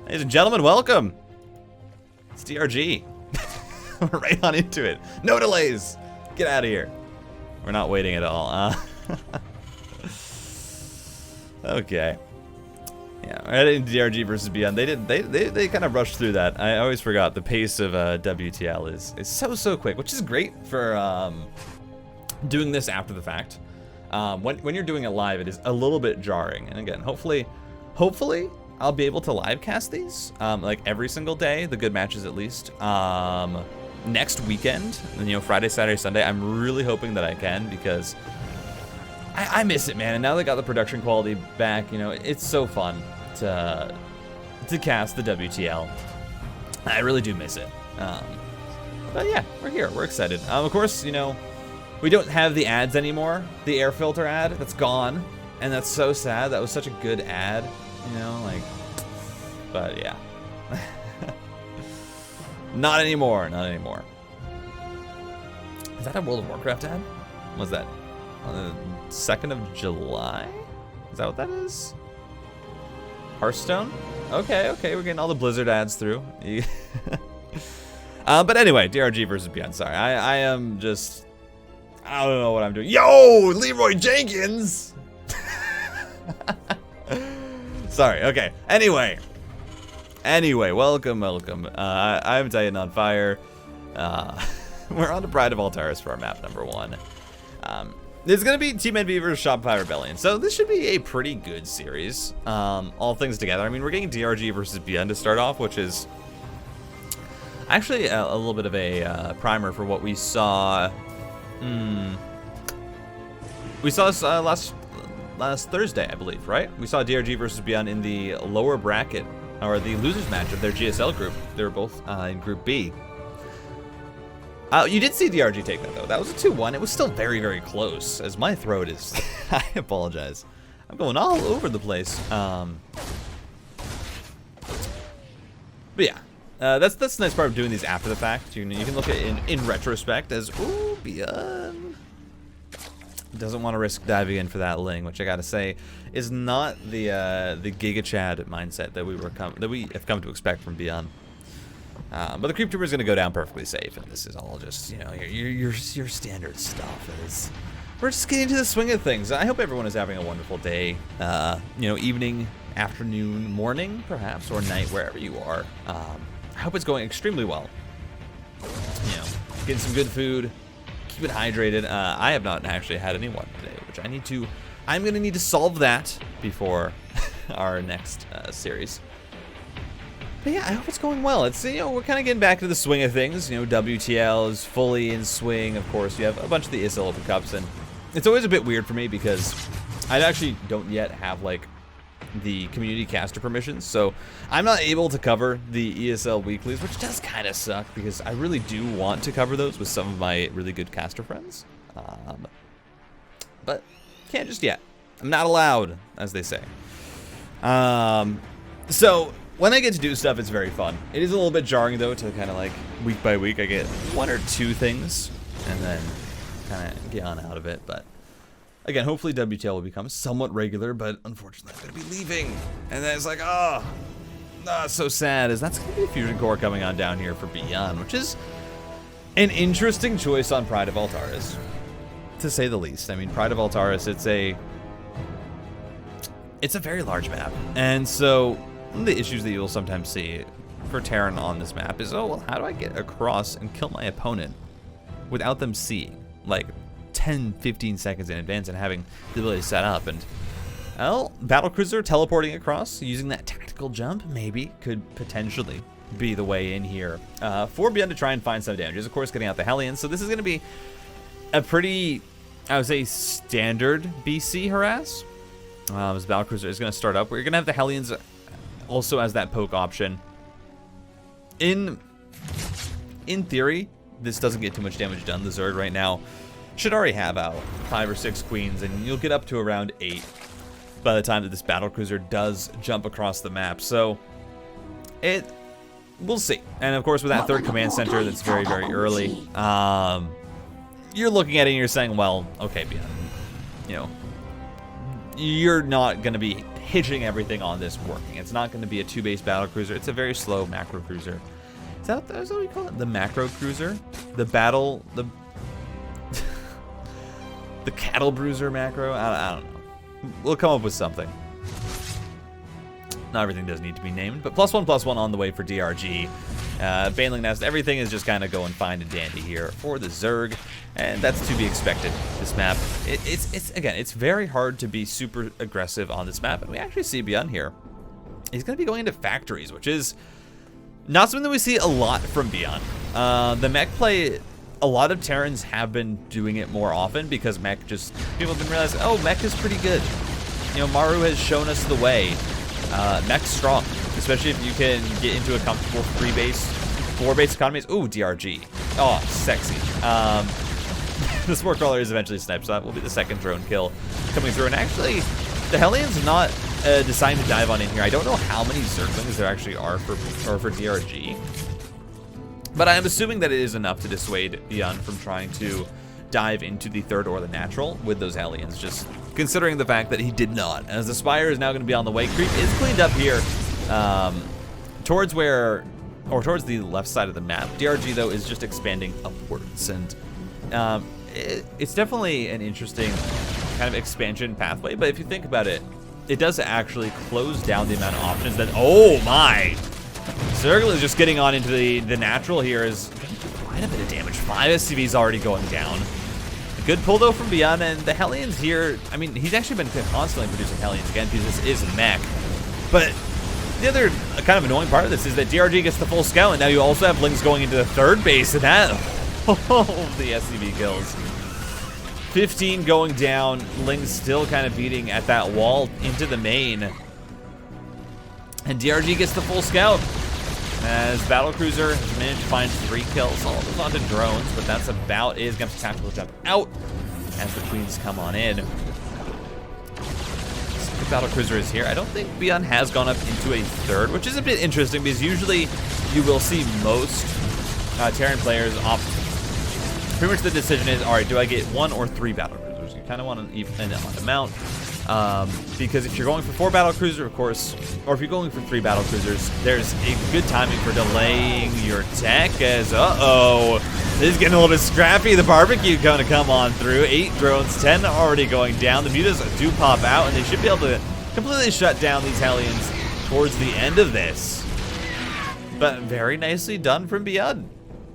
Ladies and gentlemen, welcome. It's DRG. We're right on into it. No delays. Get out of here. We're not waiting at all. Okay. Yeah, right into DRG versus Byun. They kind of rushed through that. I always forgot the pace of WTL is so quick, which is great for doing this after the fact. When you're doing it live, it is a little bit jarring. And again, hopefully I'll be able to live cast these like every single day, the good matches at least. Next weekend, you know, Friday, Saturday, Sunday. I'm really hoping that I can, because I miss it, man. And now they got the production quality back, you know, it's so fun to cast the WTL. I really do miss it. But yeah, we're here. We're excited. Of course, you know, we don't have the ads anymore. The air filter ad, that's gone. And that's so sad. That was such a good ad, you know, like, but yeah. Not anymore, not anymore. Is that a World of Warcraft ad? What was that? On the 2nd of July? Is that what that is? Hearthstone? Okay, we're getting all the Blizzard ads through. But anyway, DRG versus Byun. Sorry, I am just... I don't know what I'm doing. Yo, Leroy Jenkins! Sorry, okay. Anyway, welcome. I'm TitanOnFire. We're on to Pride of Altaris for our map number 1. It's going to be Team NV versus Shopify Rebellion. So this should be a pretty good series, all things together. I mean, we're getting DRG versus Byun to start off, which is actually a little bit of a primer for what we saw. We saw this last Thursday, I believe, right? We saw DRG versus Byun in the lower bracket, or the losers match of their GSL group. They were both in Group B. You did see DRG take that, though. That was a 2-1. It was still very close, as my throat is... I apologize. I'm going all over the place. But yeah, that's the nice part of doing these after the fact. You can look at it in retrospect as, ooh, Byun doesn't want to risk diving in for that Ling, which I gotta say is not the Giga Chad mindset that we have come to expect from Byun. But the Creep Trooper is going to go down perfectly safe, and this is all just, you know, your standard stuff. We're just getting to the swing of things. I hope everyone is having a wonderful day, you know, evening, afternoon, morning, perhaps, or night, wherever you are. I hope it's going extremely well. You know, getting some good food, keep it hydrated. I have not actually had any water today, which I'm going to need to solve that before our next series. But yeah, I hope it's going well. It's, you know, we're kind of getting back to the swing of things. You know, WTL is fully in swing. Of course, you have a bunch of the ESL Open Cups, and it's always a bit weird for me because I actually don't yet have, like, the community caster permissions, so I'm not able to cover the ESL weeklies, which does kind of suck because I really do want to cover those with some of my really good caster friends. But can't just yet. I'm not allowed, as they say. So when I get to do stuff, it's very fun. It is a little bit jarring, though, to kind of like week by week I get 1 or 2 things and then kind of get on out of it. But again, hopefully WTL will become somewhat regular, but unfortunately I'm going to be leaving. And then it's like, oh, so sad, as that's going to be a Fusion Core coming on down here for Byun, which is an interesting choice on Pride of Altaris, to say the least. I mean, Pride of Altaris, it's a very large map. And so one of the issues that you'll sometimes see for Terran on this map is, oh, well, how do I get across and kill my opponent without them seeing, like, 10-15 seconds in advance and having the ability to set up? And, well, Battlecruiser teleporting across using that tactical jump maybe could potentially be the way in here for Byun to try and find some damages. Of course, getting out the Hellions. So this is going to be a pretty, I would say, standard BC harass. As Battlecruiser is going to start up, we're going to have the Hellions also as that poke option. In theory, this doesn't get too much damage done. The Zerg right now should already have out 5 or 6 queens, and you'll get up to around 8 by the time that this Battlecruiser does jump across the map. So we'll see. And of course, with that 3rd command center that's very early, you're looking at it and you're saying, well, okay, Byun, you know, you're not going to be hitching everything on this working. It's not going to be a 2-base battle cruiser. It's a very slow macro cruiser. Is that what we call it? The macro cruiser? The cattle bruiser macro? I don't know. We'll come up with something. Not everything does need to be named, but +1/+1 on the way for DRG. Baneling Nest, everything is just kind of going fine and dandy here for the Zerg, and that's to be expected. This map, it's very hard to be super aggressive on this map, and we actually see Byun here. He's going to be going into factories, which is not something that we see a lot from Byun. The mech play, a lot of Terrans have been doing it more often because mech just, people have been realizing, oh, mech is pretty good. You know, Maru has shown us the way. Mech's strong, especially if you can get into a comfortable 3-base, 4-base economies. Ooh, DRG. Oh, sexy. The Spore Crawler is eventually sniped, so that will be the second drone kill coming through. And actually, the Hellions not deciding to dive on in here. I don't know how many Zerglings there actually are for DRG, but I am assuming that it is enough to dissuade Byun from trying to dive into the third or the natural with those Hellions, just considering the fact that he did not. As the Spire is now going to be on the way, creep is cleaned up here towards the left side of the map. DRG, though, is just expanding upwards, and it's definitely an interesting kind of expansion pathway, but if you think about it, it does actually close down the amount of options that, oh my! Zergle is just getting on into the natural here, is quite a bit of damage. 5 SCVs already going down. A good pull though from Byun, and the Hellions here, I mean, he's actually been constantly producing Hellions again because this is a mech. But the other kind of annoying part of this is that DRG gets the full scout, and now you also have Lings going into the third base, and that, oh, the SCV kills. 15 going down, Lings still kind of beating at that wall into the main. And DRG gets the full scout. As Battlecruiser has managed to find 3 kills, all of those onto drones, but that's about it. Gonna tactical jump out as the Queens come on in. The Battlecruiser is here. I don't think Byun has gone up into a third, which is a bit interesting because usually you will see most Terran players opt. Pretty much the decision is, all right, do I get 1 or 3 Battlecruisers? You kind of want an even amount. Because if you're going for 4 battlecruiser, of course, or if you're going for 3 battlecruisers, there's a good timing for delaying your tech as, this is getting a little bit scrappy. The barbecue gonna come on through. 8 drones, 10 already going down. The mutas do pop out, and they should be able to completely shut down these Hellions towards the end of this. But very nicely done from Byun.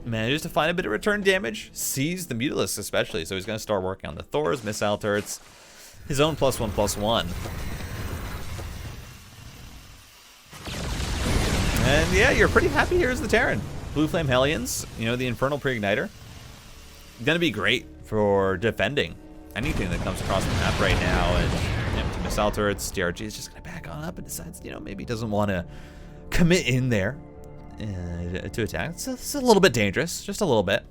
Manages to find a bit of return damage, sees the Mutalisks especially, so he's gonna start working on the Thors, missile turrets, his own +1/+1. And yeah, you're pretty happy here as the Terran. Blue Flame Hellions, you know, the Infernal Pre-Igniter. Gonna be great for defending anything that comes across the map right now. And empty missile turrets, DRG is just gonna back on up and decides, you know, maybe he doesn't want to commit in there to attack. It's a little bit dangerous, just a little bit.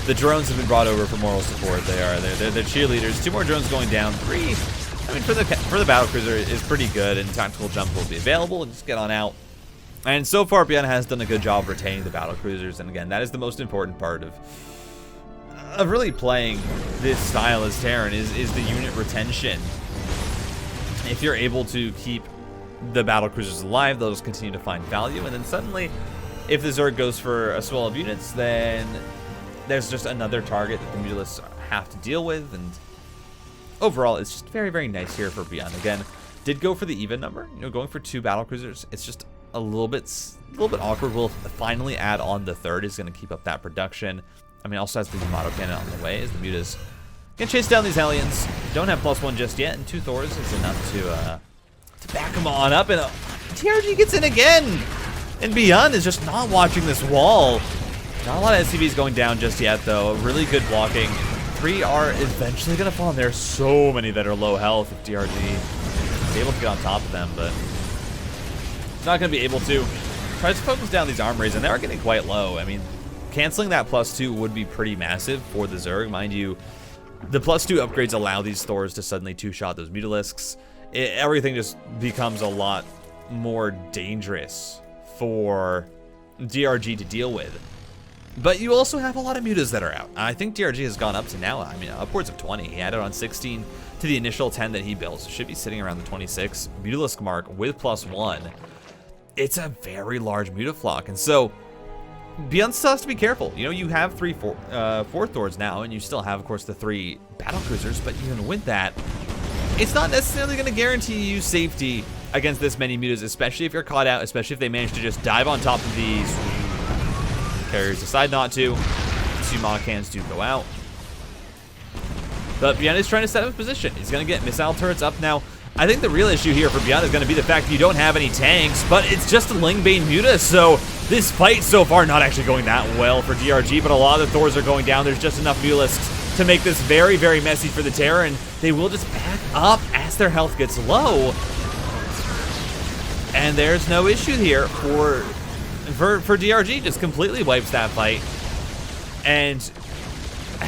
The drones have been brought over for moral support. They're cheerleaders. 2 more drones going down. 3, I mean, for the battlecruiser is pretty good, and tactical jump will be available, and just get on out. And so far, Byun has done a good job retaining the battlecruisers, and again, that is the most important part of really playing this style as Terran is the unit retention. If you're able to keep the battlecruisers alive, they'll just continue to find value, and then suddenly, if the Zerg goes for a swell of units, then there's just another target that the Mutalisks have to deal with, and overall, it's just very, very nice here for Byun. Again, did go for the even number. You know, going for 2 battlecruisers, it's just a little bit awkward. We'll finally add on the third. Is going to keep up that production. I mean, also has the Yamato cannon on the way as the Mutas can chase down these Hellions. Don't have +1 just yet, and 2 Thors is enough to back them on up, and TRG gets in again, and Byun is just not watching this wall. Not a lot of SCVs going down just yet, though. Really good blocking. 3 are eventually going to fall, and there's so many that are low health if DRG is able to get on top of them, but it's not going to be able to. Tries to focus down these armories, and they are getting quite low. I mean, canceling that +2 would be pretty massive for the Zerg. Mind you, the +2 upgrades allow these Thors to suddenly 2-shot those Mutalisks. Everything just becomes a lot more dangerous for DRG to deal with. But you also have a lot of mutas that are out. I think DRG has gone up to now, I mean, upwards of 20. He added on 16 to the initial 10 that he built. So should be sitting around the 26 mutalisk mark with +1. It's a very large mutaflock. And so Byun still has to be careful. You know, you have four Thors now, and you still have, of course, the 3 battlecruisers. But even with that, it's not necessarily going to guarantee you safety against this many mutas, especially if you're caught out, especially if they manage to just dive on top of these. Carriers decide not to. 2 mana cans do go out. But Byun is trying to set up a position. He's going to get missile turrets up now. I think the real issue here for Byun is going to be the fact that you don't have any tanks, but it's just a Lingbane Muta, so this fight so far not actually going that well for DRG, but a lot of the Thors are going down. There's just enough Mutalisks to make this very, very messy for the Terran. They will just back up as their health gets low. And there's no issue here for DRG, just completely wipes that fight. And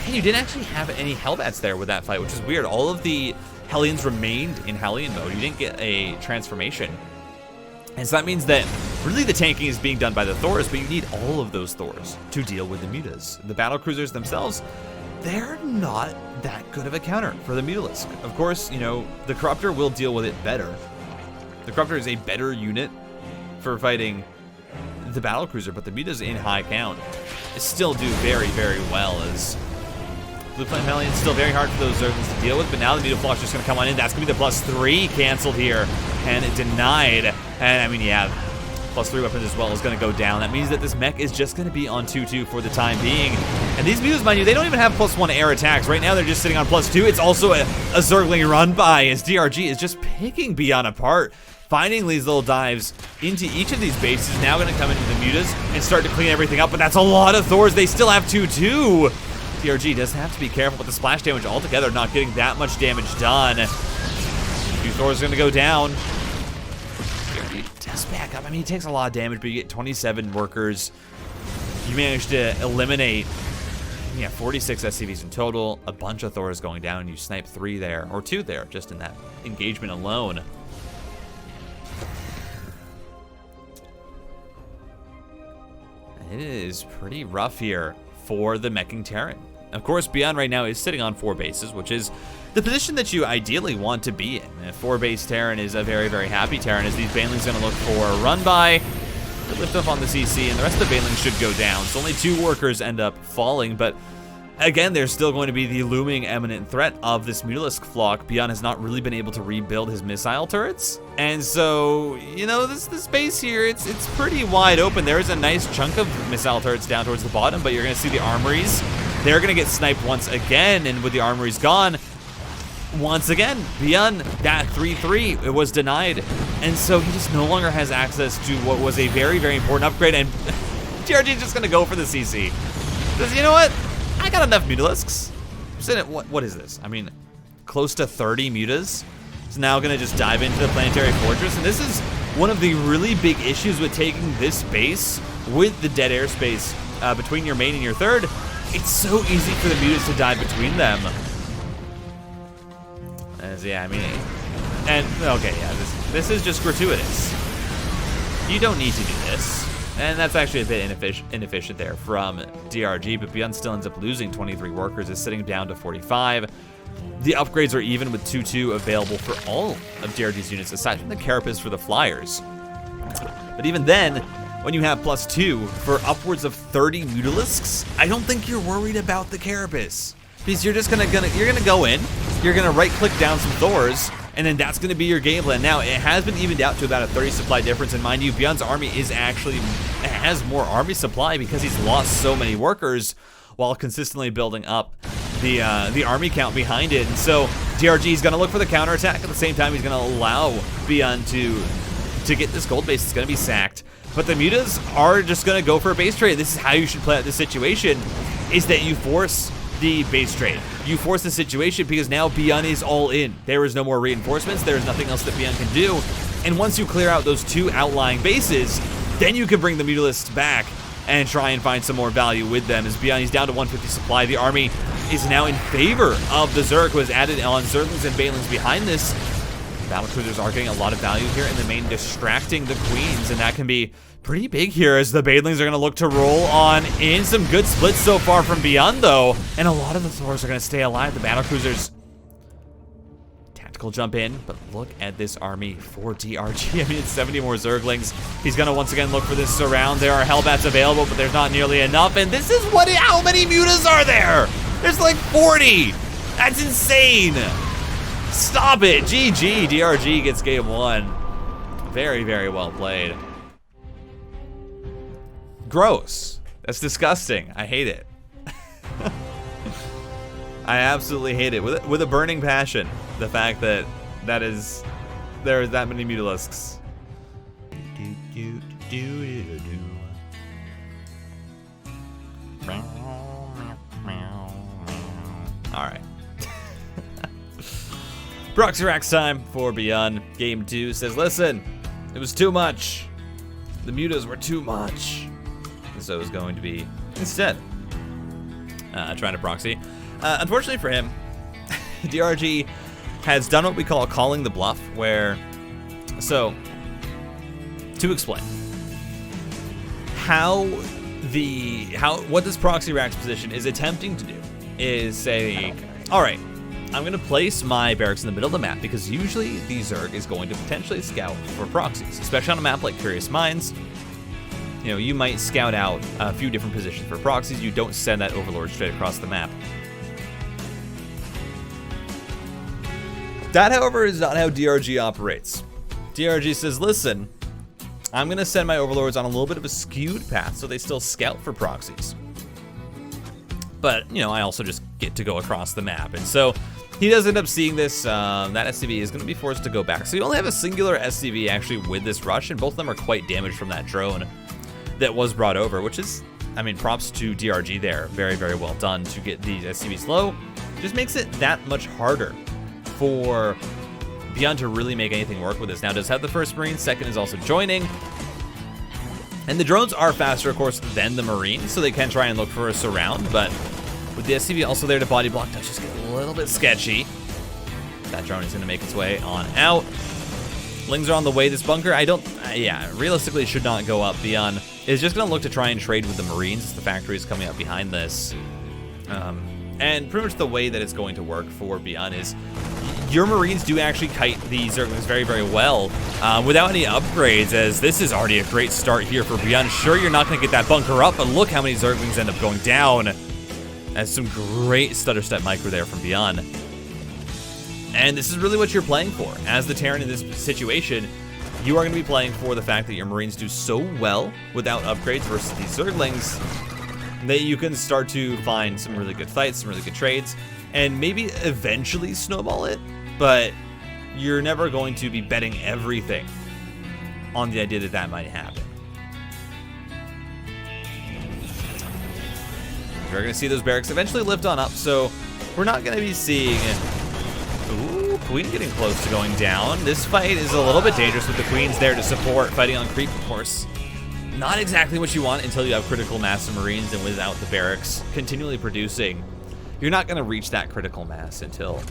you didn't actually have any Hellbats there with that fight, which is weird. All of the Hellions remained in Hellion mode. You didn't get a transformation. And so that means that really the tanking is being done by the Thors, but you need all of those Thors to deal with the mutas. The battlecruisers themselves, they're not that good of a counter for the Mutalisk. Of course, you know, the Corruptor will deal with it better. The Corruptor is a better unit for fighting the battlecruiser, but the mutas in high count still do very, very well as Blue Flame Hellion is still very hard for those Zerglings to deal with, but now the Mutaflock is just going to come on in. That's going to be the +3 canceled here, and it denied. And I mean, yeah, +3 weapons as well is going to go down. That means that this mech is just going to be on 2-2 for the time being. And these mutas, mind you, they don't even have +1 air attacks. Right now, they're just sitting on +2. It's also a Zergling run by as DRG is just picking Byun apart, finding these little dives into each of these bases. Now going to come into the mutas and start to clean everything up, but that's a lot of Thors. They still have 2-2. DRG does have to be careful with the splash damage altogether, not getting that much damage done. 2 Thors are going to go down. DRG does back up. I mean, he takes a lot of damage, but you get 27 workers. You manage to eliminate, 46 SCVs in total. A bunch of Thors going down, and you snipe 3 there, or 2 there, just in that engagement alone. It is pretty rough here for the meching Terran. Of course, Byun right now is sitting on 4 bases, which is the position that you ideally want to be in. A 4-base Terran is a very, very happy Terran, as these Banelings going to look for a run by, lift up on the CC, and the rest of the Banelings should go down. So only 2 workers end up falling, but again, there's still going to be the looming imminent threat of this Mutalisk flock. Byun has not really been able to rebuild his missile turrets. And so, this base here, it's pretty wide open. There's a nice chunk of missile turrets down towards the bottom, but you're going to see the armories. They're going to get sniped once again, and with the armories gone, once again, Byun, that 3-3, it was denied. And so he just no longer has access to what was a very, very important upgrade, and DRG is just going to go for the CC. Because you know what? I got enough Mutalisks. What is this? I mean, close to 30 mutas. It's now going to just dive into the Planetary Fortress. And this is one of the really big issues with taking this base with the dead airspace between your main and your third. It's so easy for the mutas to dive between them. Yeah, I mean, okay, yeah, this is just gratuitous. You don't need to do this. And that's actually a bit inefficient there from DRG, but Byun still ends up losing 23 workers, is sitting down to 45. The upgrades are even with 2-2 available for all of DRG's units, aside from the Carapace for the Flyers. But even then, when you have +2 for upwards of 30 Mutalisks, I don't think you're worried about the Carapace. Because you're just gonna go in, you're gonna right-click down some Thors, and then that's going to be your game plan. Now, it has been evened out to about a 30 supply difference, and mind you, Byun's army has more army supply because he's lost so many workers while consistently building up the army count behind it. And so DRG is going to look for the counterattack. At the same time, he's going to allow Byun to get this gold base. It's going to be sacked. But the mutas are just going to go for a base trade. This is how you should play out this situation, is that you force the base trade. You force the situation because now Byun is all in. There is no more reinforcements. There is nothing else that Byun can do. And once you clear out those 2 outlying bases, then you can bring the Mutalisks back and try and find some more value with them. As Byun, he's down to 150 supply. The army is now in favor of the Zerg, who has added on Zerglings and Banelings behind this. Battlecruisers are getting a lot of value here in the main, distracting the queens, and that can be pretty big here as the Badelings are going to look to roll on in. Some good splits so far from Byun, though, and a lot of the Thors are going to stay alive. The Battlecruisers tactical jump in, but look at this army for DRG. I mean, it's 70 more Zerglings. He's going to once again look for this surround. There are Hellbats available, but there's not nearly enough, and this is how many mutas are there? There's like 40. That's insane. Stop it. GG. DRG gets game 1. Very, very well played. Gross. That's disgusting. I hate it. I absolutely hate it with a burning passion. The fact that there is that many Mutalisks. All right. Proxy Racks time for Byun. Game 2 says, listen, it was too much. The mutas were too much. And so it was going to be, instead, trying to proxy. Unfortunately for him, DRG has done what we call calling the bluff, where, so, to explain, what this Proxy Racks position is attempting to do is say, all right, I'm gonna place my barracks in the middle of the map because usually the Zerg is going to potentially scout for proxies, especially on a map like Curious Minds. You know, you might scout out a few different positions for proxies. You don't send that Overlord straight across the map. That, however, is not how DRG operates. DRG says, listen, I'm gonna send my Overlords on a little bit of a skewed path so they still scout for proxies. But, you know, I also just get to go across the map. And so he does end up seeing this, that SCV is going to be forced to go back. So you only have a singular SCV actually with this rush, and both of them are quite damaged from that drone that was brought over, which is, I mean, props to DRG there. Very, very well done to get these SCVs low. Just makes it that much harder for Byun to really make anything work with this. Now, does have the first Marine, second is also joining. And the drones are faster, of course, than the Marines, so they can try and look for a surround, but with the SCV also there to body block, does just get a little bit sketchy. That drone is going to make its way on out. Lings are on the way. This bunker, realistically should not go up. Byun is just going to look to try and trade with the Marines. The factory is coming up behind this. And pretty much the way that it's going to work for Byun is your Marines do actually kite the Zerglings very, very well without any upgrades, as this is already a great start here for Byun. Sure, you're not going to get that bunker up, but look how many Zerglings end up going down. That's some great stutter step micro there from Byun. And this is really what you're playing for. As the Terran in this situation, you are going to be playing for the fact that your Marines do so well without upgrades versus these Zerglings that you can start to find some really good fights, some really good trades, and maybe eventually snowball it, but you're never going to be betting everything on the idea that that might happen. You're going to see those barracks eventually lift on up, so we're not going to be seeing... Ooh, Queen getting close to going down. This fight is a little bit dangerous with the Queens there to support, fighting on creep, of course. Not exactly what you want until you have critical mass of Marines, and without the barracks continually producing, you're not going to reach that critical mass until...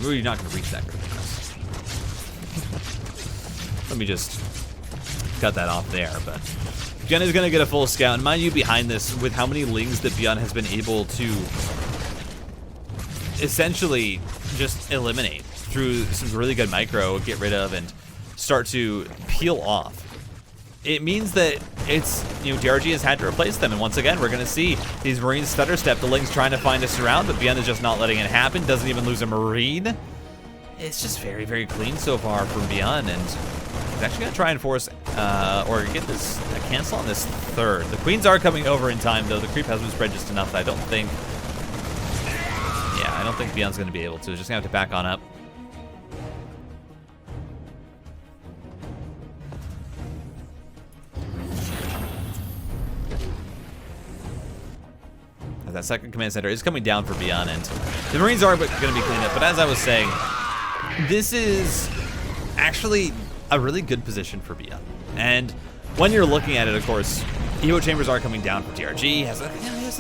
you're not going to reach that critical mass. Let me just cut that off there, but... Byun is going to get a full scout, and mind you, behind this, with how many Lings that Byun has been able to essentially just eliminate through some really good micro, get rid of, and start to peel off. It means that it's, you know, DRG has had to replace them, and once again, we're going to see these Marines stutter step. The Lings trying to find a surround, but Byun is just not letting it happen, doesn't even lose a Marine. It's just very, very clean so far from Byun, and he's actually going to try and force, or get this, a cancel on this third. The Queens are coming over in time, though. The creep has been spread just enough that I don't think, I don't think Byun's going to be able to. He's just going to have to back on up. That second command center is coming down for Byun, and the Marines are going to be cleaned up. But as I was saying, this is actually a really good position for Byun. And when you're looking at it, of course, Evo chambers are coming down for DRG. He has a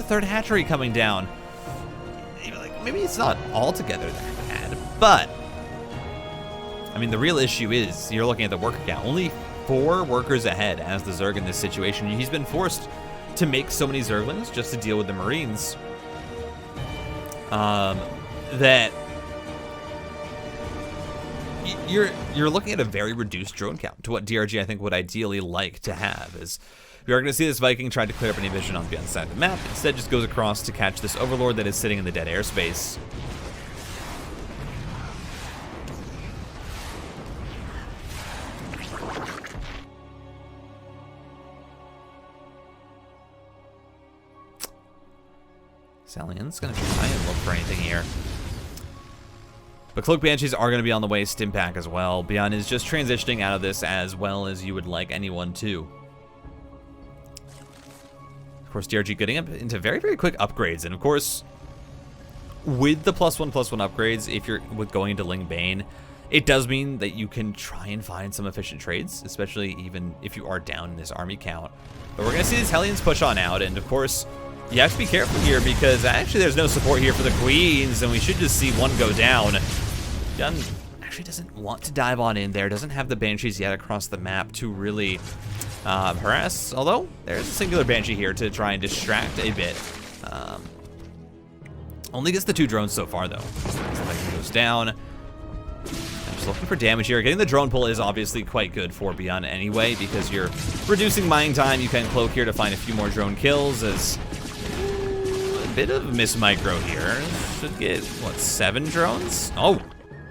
third hatchery coming down. Maybe it's not altogether that bad, but I mean, the real issue is you're looking at the worker count. Only 4 workers ahead as the Zerg in this situation. He's been forced to make so many Zerglings just to deal with the Marines that you're looking at a very reduced drone count to what DRG I think would ideally like to have. Is we are going to see this Viking try to clear up any vision on the other side of the map. Instead, just goes across to catch this Overlord that is sitting in the dead airspace. Salion's going to try and look for anything here. But Cloak Banshees are going to be on the way, Stim Pack as well. Byun is just transitioning out of this as well as you would like anyone to. Of course, DRG getting up into very, very quick upgrades. And of course, with the +1/+1 upgrades, if you're going into Ling Bane, it does mean that you can try and find some efficient trades, especially even if you are down in this army count. But we're going to see these Hellions push on out, and of course, you have to be careful here because actually there's no support here for the Queens, and we should just see one go down. Byun actually doesn't want to dive on in there, doesn't have the Banshees yet across the map to really harass, although there's a singular Banshee here to try and distract a bit. Only gets the 2 drones so far, though. Something goes down. I'm just looking for damage here. Getting the drone pull is obviously quite good for Byun anyway, because you're reducing mining time. You can cloak here to find a few more drone kills as a bit of miss micro here. Should get, what, 7 drones? Oh,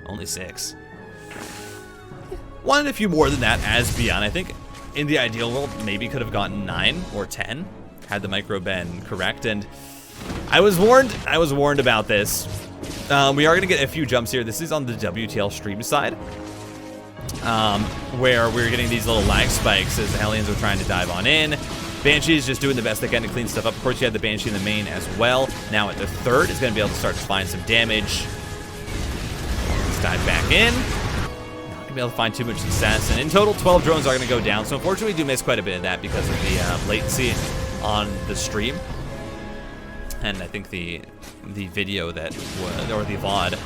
only 6. Wanted a few more than that as Byun. I think in the ideal world, maybe could have gotten 9 or 10 had the micro been correct. And I was warned about this. We are going to get a few jumps here. This is on the WTL stream side, where we're getting these little lag spikes as the Hellions are trying to dive on in. Banshee's just doing the best they can to clean stuff up. Of course, you had the Banshee in the main as well. Now at the 3rd, is going to be able to start to find some damage. Let's dive back in. Not going to be able to find too much success. And in total, 12 drones are going to go down. So unfortunately, we do miss quite a bit of that because of the latency on the stream. And I think the video that was, or the VOD.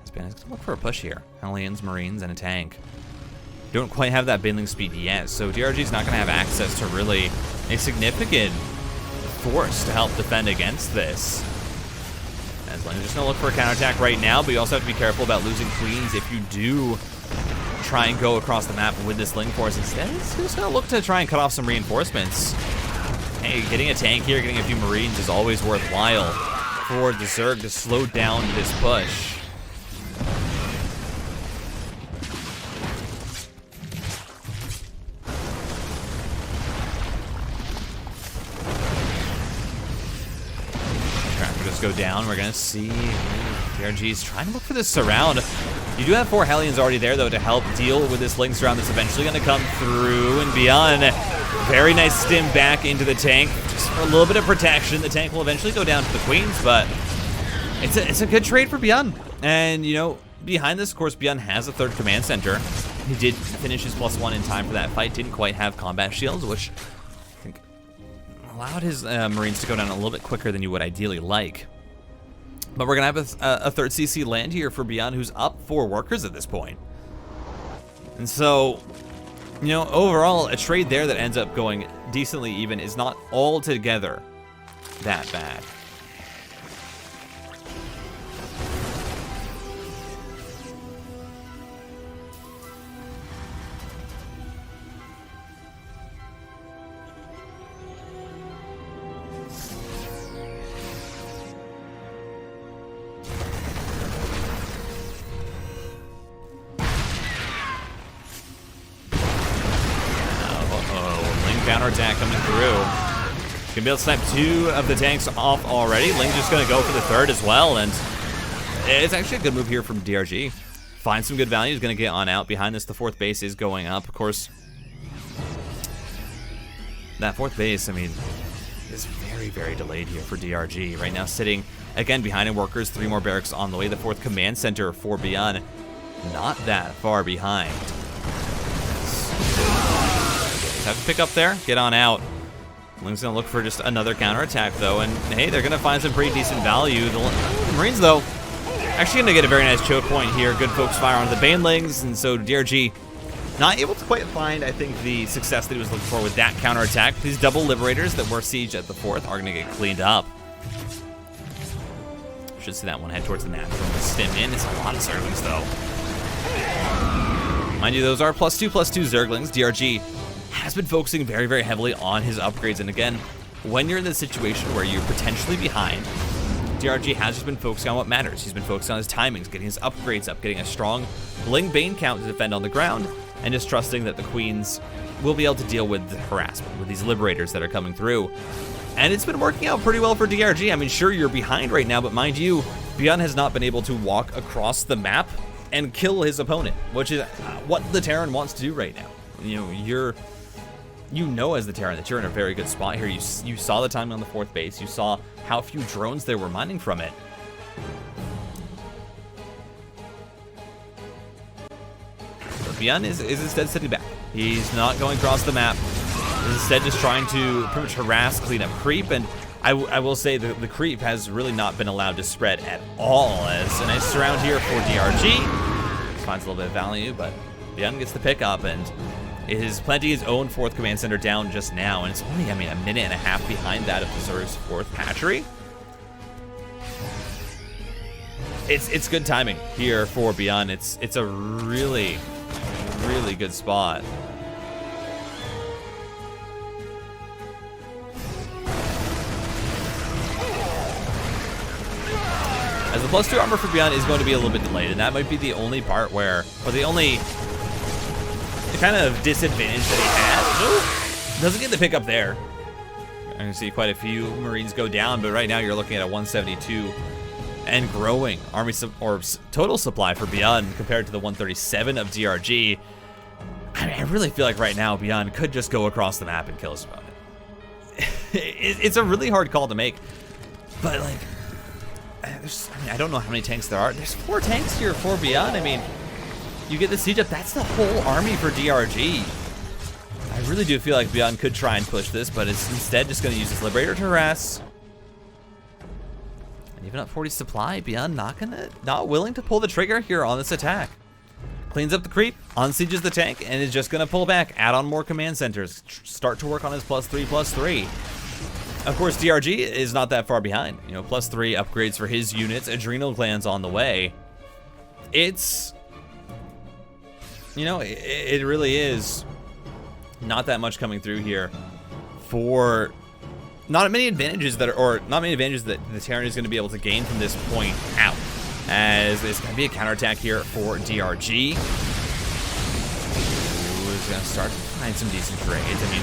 Spanish gonna look for a push here. Hellions, Marines, and a tank. Don't quite have that bindling speed yet, so DRG's not gonna have access to really a significant force to help defend against this. As Lang's just gonna look for a counterattack right now, but you also have to be careful about losing Queens if you do try and go across the map with this Ling force. Instead, he's just gonna look to try and cut off some reinforcements. Hey, getting a tank here, getting a few Marines is always worthwhile for the Zerg to slow down this push. Go down. We're gonna see DRG's trying to look for this surround. You do have 4 Hellions already there though to help deal with this Ling surround that's eventually gonna come through and beyond. Very nice stim back into the tank just for a little bit of protection. The tank will eventually go down to the Queens, but it's a good trade for Byun. And you know, behind this, of course, Byun has a 3rd command center. He did finish his +1 in time for that fight. Didn't quite have combat shields, which I think allowed his Marines to go down a little bit quicker than you would ideally like. But we're going to have a 3rd CC land here for Byun, who's up 4 workers at this point. And so, you know, overall, a trade there that ends up going decently even is not altogether that bad. Counterattack coming through. Gonna be able to snipe 2 of the tanks off already. Ling's just gonna go for the 3rd as well, and it's actually a good move here from DRG. Find some good value, is gonna get on out. Behind this, the 4th base is going up. Of course, that 4th base, I mean, is very, very delayed here for DRG. Right now sitting, again, behind in workers, 3 more barracks on the way. The 4th command center for Byun not that far behind. Just have to pick up there, get on out. Ling's gonna look for just another counterattack though, and hey, they're gonna find some pretty decent value. The Marines though, actually gonna get a very nice choke point here. Good focus fire on the Banelings, and so DRG not able to quite find, I think, the success that he was looking for with that counterattack. These double Liberators that were sieged at the 4th are gonna get cleaned up. Should see that one head towards the map. Stim in. It's a lot of Zerglings though. Mind you, those are +2/+2 Zerglings. DRG has been focusing very, very heavily on his upgrades. And again, when you're in this situation where you're potentially behind, DRG has just been focusing on what matters. He's been focusing on his timings, getting his upgrades up, getting a strong Ling Bane count to defend on the ground, and just trusting that the Queens will be able to deal with the harassment, with these Liberators that are coming through. And it's been working out pretty well for DRG. I mean, sure, you're behind right now, but mind you, Byun has not been able to walk across the map and kill his opponent, which is what the Terran wants to do right now. You know as the Terran that you're in a very good spot here. You saw the timing on the 4th base. You saw how few drones there were mining from it. But Byun is instead sitting back. He's not going across the map. He's instead just trying to pretty much harass, clean up creep, and I will say the creep has really not been allowed to spread at all, as a nice surround here for DRG. Finds a little bit of value, but Byun gets the pickup, and is planting his own 4th command center down just now, and it's only, I mean, a minute and a half behind that of the Zerg's 4th hatchery. It's good timing here for Byun. It's a really, really good spot. As the +2 armor for Byun is going to be a little bit delayed, and that might be the only part where, or the only kind of disadvantage that he has. Doesn't get the pickup there. I'm gonna see quite a few Marines go down, but right now you're looking at a 172 and growing army total supply for Byun compared to the 137 of DRG. I mean, I really feel like right now Byun could just go across the map and kill his opponent. It's a really hard call to make, but like, I don't know how many tanks there are. There's 4 tanks here for Byun. I mean, you get the siege up, that's the whole army for DRG. I really do feel like Byun could try and push this, but it's instead just going to use his Liberator to harass. And even up 40 supply, Byun not willing to pull the trigger here on this attack. Cleans up the creep, unsieges the tank, and is just going to pull back, add on more command centers, start to work on his +3/+3. Of course, DRG is not that far behind. You know, +3 upgrades for his units, adrenal glands on the way. It's, you know, it really is not that much coming through here for not many advantages that the Terran is going to be able to gain from this point out. As there's going to be a counterattack here for DRG, who's going to start to find some decent trades. I mean,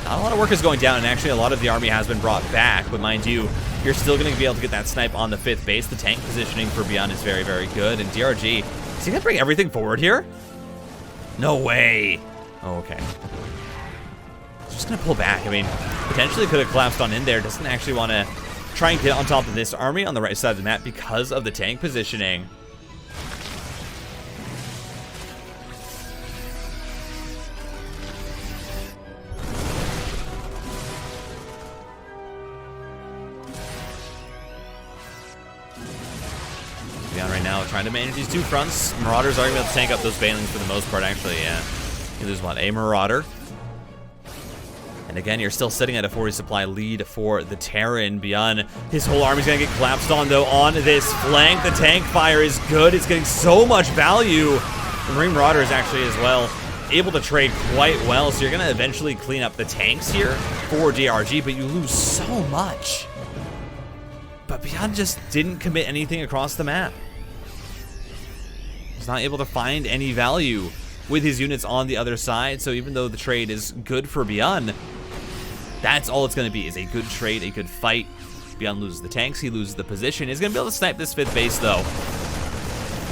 not a lot of work is going down, and actually a lot of the army has been brought back, but mind you, you're still going to be able to get that snipe on the 5th base. The tank positioning for Byun is very, very good, and DRG, is he going to bring everything forward here? No way. Oh, okay. He's just going to pull back. I mean, potentially could have collapsed on in there. Doesn't actually want to try and get on top of this army on the right side of the map because of the tank positioning. Byun right now trying to manage these 2 fronts. Marauders are going to be able to tank up those Banelings for the most part, actually, yeah. You lose, what, a Marauder? And again, you're still sitting at a 40 supply lead for the Terran. Byun, his whole army's going to get collapsed on, though, on this flank. The tank fire is good. It's getting so much value. The Marine Marauder is actually, as well, able to trade quite well, so you're going to eventually clean up the tanks here for DRG, but you lose so much. But Byun just didn't commit anything across the map. He's not able to find any value with his units on the other side, so even though the trade is good for Byun, that's all it's going to be, is a good trade, a good fight. Byun loses the tanks, he loses the position. He's going to be able to snipe this 5th base, though.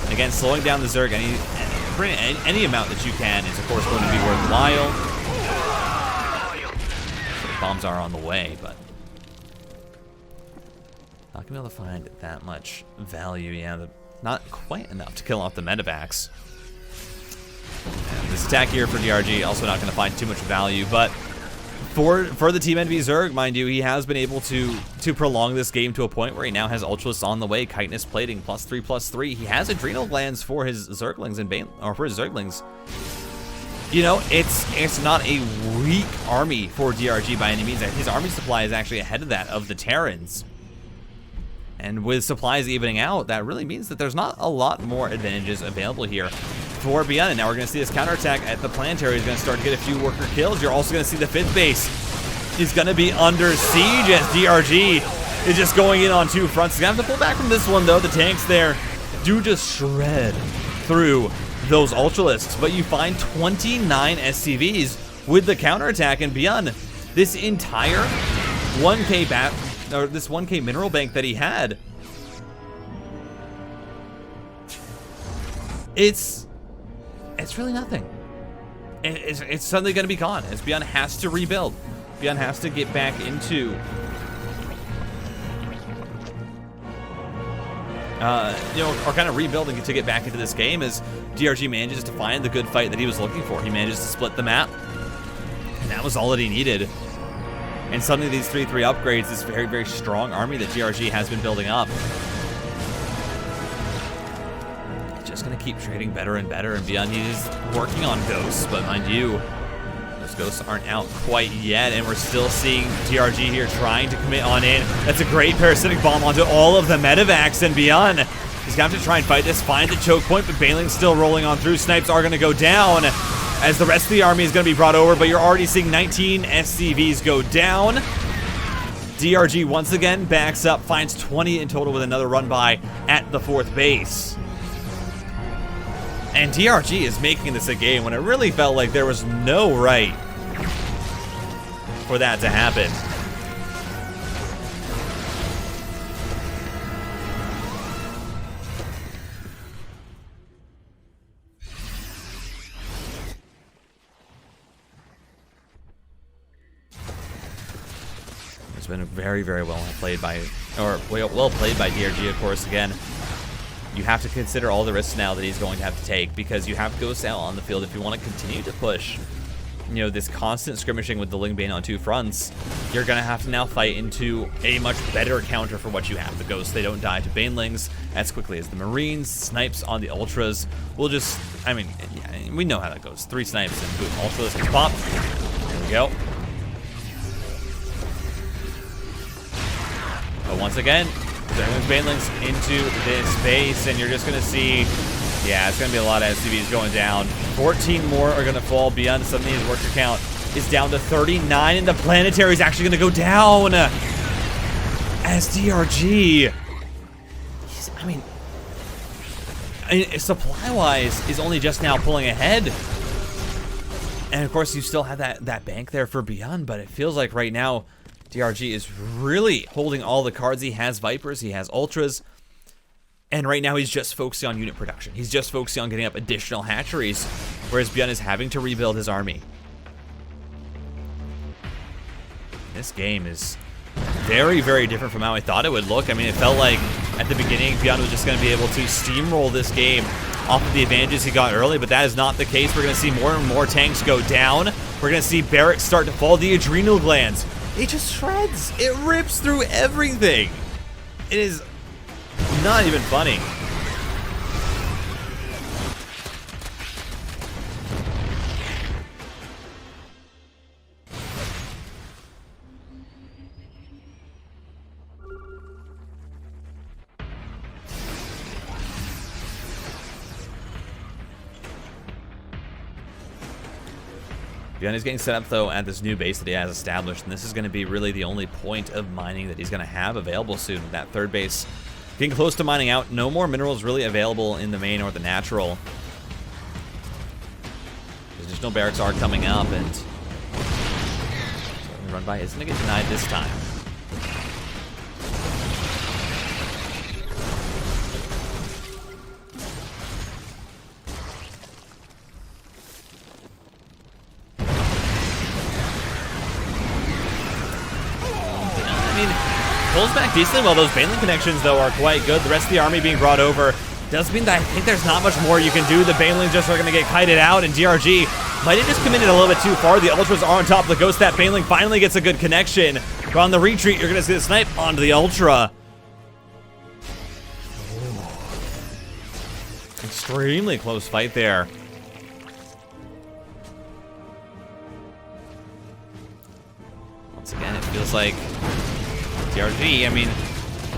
And again, slowing down the Zerg any amount that you can is, of course, going to be worthwhile. Bombs are on the way, but not going to be able to find that much value. Yeah, Not quite enough to kill off the medevacs. And this attack here for DRG also not going to find too much value, but for the Team Envy Zerg, mind you, he has been able to prolong this game to a point where he now has Ultras on the way, chitinous plating, +3/+3. He has adrenal glands for his Zerglings and for his Zerglings. You know, it's not a weak army for DRG by any means. His army supply is actually ahead of that of the Terrans. And with supplies evening out, that really means that there's not a lot more advantages available here for Byun. And now we're going to see this counterattack at the planetary. He's going to start to get a few worker kills. You're also going to see the 5th base is going to be under siege as DRG is just going in on 2 fronts. He's going to have to pull back from this one, though. The tanks there do just shred through those Ultralisks. But you find 29 SCVs with the counterattack. And Byun, this entire 1K mineral bank that he had, it's really nothing. It's suddenly going to be gone as Byun has to rebuild. Byun has to get back into or kind of rebuilding to get back into this game as DRG manages to find the good fight that he was looking for. He manages to split the map, and that was all that he needed. And suddenly these 3/3 upgrades, this very, very strong army that DRG has been building up, just gonna keep trading better and better. And Byun, he's working on ghosts, but mind you, those ghosts aren't out quite yet, and we're still seeing DRG here trying to commit on in. That's a great parasitic bomb onto all of the medevacs, and Byun, he's gonna have to try and fight this, find the choke point, but Bailing's still rolling on through. Snipes are gonna go down as the rest of the army is going to be brought over, but you're already seeing 19 SCVs go down. DRG once again backs up, finds 20 in total with another run by at the 4th base. And DRG is making this a game when it really felt like there was no right for that to happen. It's been very, very well played by DRG, of course. Again, you have to consider all the risks now that he's going to have to take, because you have Ghosts out on the field if you want to continue to push, you know, this constant skirmishing with the Lingbane on 2 fronts. You're going to have to now fight into a much better counter for what you have. The Ghosts, they don't die to Banelings as quickly as the Marines. Snipes on the Ultras will just, I mean, yeah, we know how that goes. 3 snipes and boom, Ultras can pop. There we go. But once again, there's Banelings into this base, and you're just going to see, yeah, it's going to be a lot of SCVs going down. 14 more are going to fall. Byun, suddenly his worker count is down to 39, and the planetary is actually going to go down as DRG. Supply-wise, is only just now pulling ahead. And of course, you still have that bank there for Byun, but it feels like right now, DRG is really holding all the cards. He has Vipers, he has Ultras, and right now he's just focusing on unit production. He's just focusing on getting up additional hatcheries, whereas Byun is having to rebuild his army. This game is very, very different from how I thought it would look. I mean, it felt like at the beginning, Byun was just going to be able to steamroll this game off of the advantages he got early, but that is not the case. We're going to see more and more tanks go down. We're going to see barracks start to fall. The adrenal glands, it just shreds. It rips through everything. It is not even funny. Byun is getting set up, though, at this new base that he has established, and this is going to be really the only point of mining that he's going to have available soon. That 3rd base getting close to mining out. No more minerals really available in the main or the natural. Additional barracks are coming up, and the run by isn't going to get denied this time. Pulls back decently well. Those Baneling connections, though, are quite good. The rest of the army being brought over does mean that I think there's not much more you can do. The Banelings just are going to get kited out, and DRG might have just committed a little bit too far. The Ultras are on top of the Ghost. That Baneling finally gets a good connection. But on the retreat, you're going to see the snipe onto the Ultra. Extremely close fight there. Once again, it feels like DRG, I mean,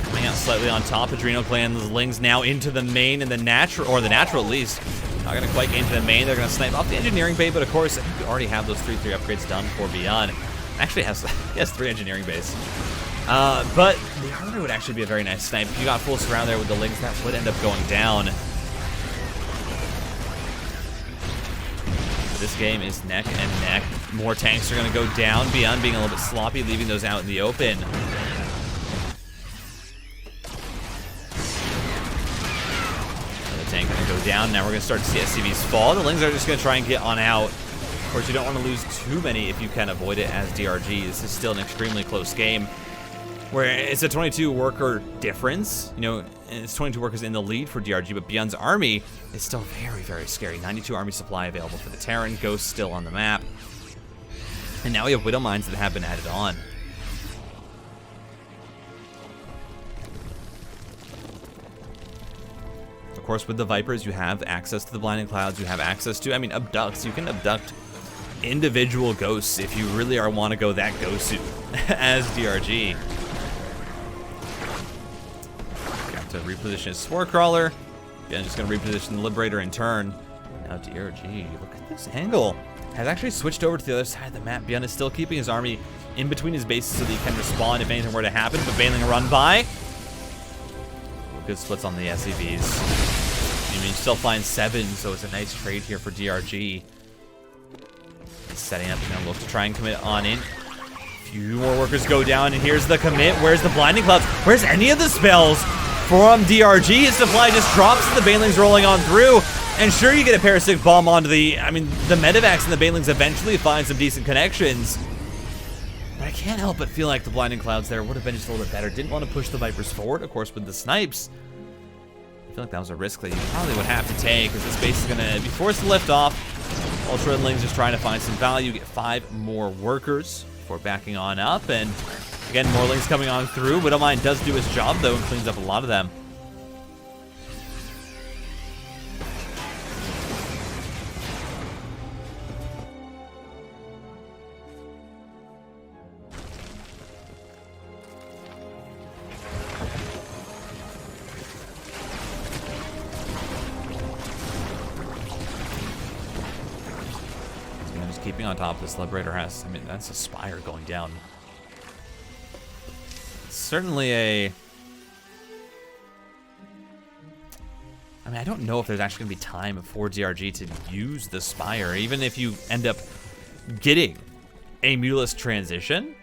coming out slightly on top. Adrenal Gland's Lings now into the main, and the natural, or the natural at least, not going to quite get into the main. They're going to snipe off the engineering bay, but of course, you already have those 3/3 upgrades done for Byun. Actually, he has 3 engineering bays. But the armor would actually be a very nice snipe. If you got full surround there with the Lings, that would end up going down. This game is neck and neck. More tanks are going to go down. Byun being a little bit sloppy, leaving those out in the open. Another tank going to go down. Now we're going to start to see SCVs fall. The Lings are just going to try and get on out. Of course, you don't want to lose too many if you can avoid it as DRG. This is still an extremely close game, where it's a 22 worker difference. You know, it's 22 workers in the lead for DRG, but Byun's army is still very, very scary. 92 army supply available for the Terran. Ghost still on the map. And now we have Widow Mines that have been added on. Of course, with the Vipers, you have access to the Blinding Clouds. You have access to, I mean, abducts. You can abduct individual ghosts if you really want to go that Gosu as DRG. To reposition his Spore Crawler. Again, just going to reposition the Liberator in turn. Now DRG, look at this angle. Has actually switched over to the other side of the map. Byun is still keeping his army in between his bases so that he can respond if anything were to happen. But Baneling will run by. Good splits on the SCVs. I mean, you still find 7, so it's a nice trade here for DRG. He's setting up, going to look to try and commit on in. Few more workers go down, and here's the commit. Where's the Blinding Clouds? Where's any of the spells from DRG? His supply just drops, and the Banelings rolling on through. And sure, you get a Parasitic Bomb onto the, I mean, the Medivacs and the Banelings eventually find some decent connections. But I can't help but feel like the Blinding Clouds there would have been just a little bit better. Didn't want to push the Vipers forward, of course, with the snipes. I feel like that was a risk that you probably would have to take, because this base is going to be forced to lift off. Ultra and Lings just trying to find some value. Get 5 more workers before backing on up. And again, more Lings coming on through. Widowmine does do his job, though, and cleans up a lot of them. Keeping on top of this Liberator has, I mean, that's a Spire going down. It's certainly a, I mean, I don't know if there's actually going to be time for DRG to use the Spire, even if you end up getting a Mulus transition.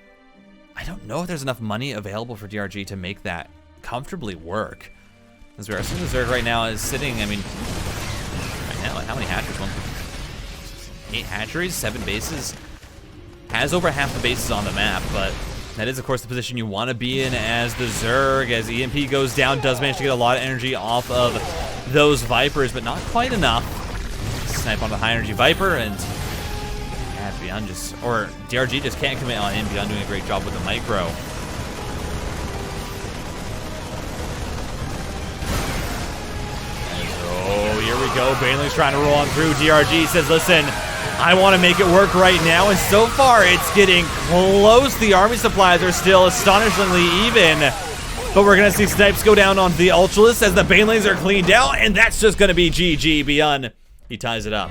I don't know if there's enough money available for DRG to make that comfortably work. As we are seeing the Zerg right now is sitting, I mean, right now, how many hatcheries? 8 hatcheries, 7 bases. Has over half the bases on the map, but that is, of course, the position you want to be in as the Zerg. As EMP goes down, does manage to get a lot of energy off of those Vipers, but not quite enough. Snipe on the high energy Viper, and yeah, Byun just, or DRG just can't commit on in. Byun doing a great job with the micro. Oh, here we go. Baneling's trying to roll on through. DRG says, listen, I want to make it work right now, and so far it's getting close. The army supplies are still astonishingly even, but we're going to see snipes go down onto the Ultralists as the Banelings are cleaned out, and that's just going to be GG. Byun, he ties it up.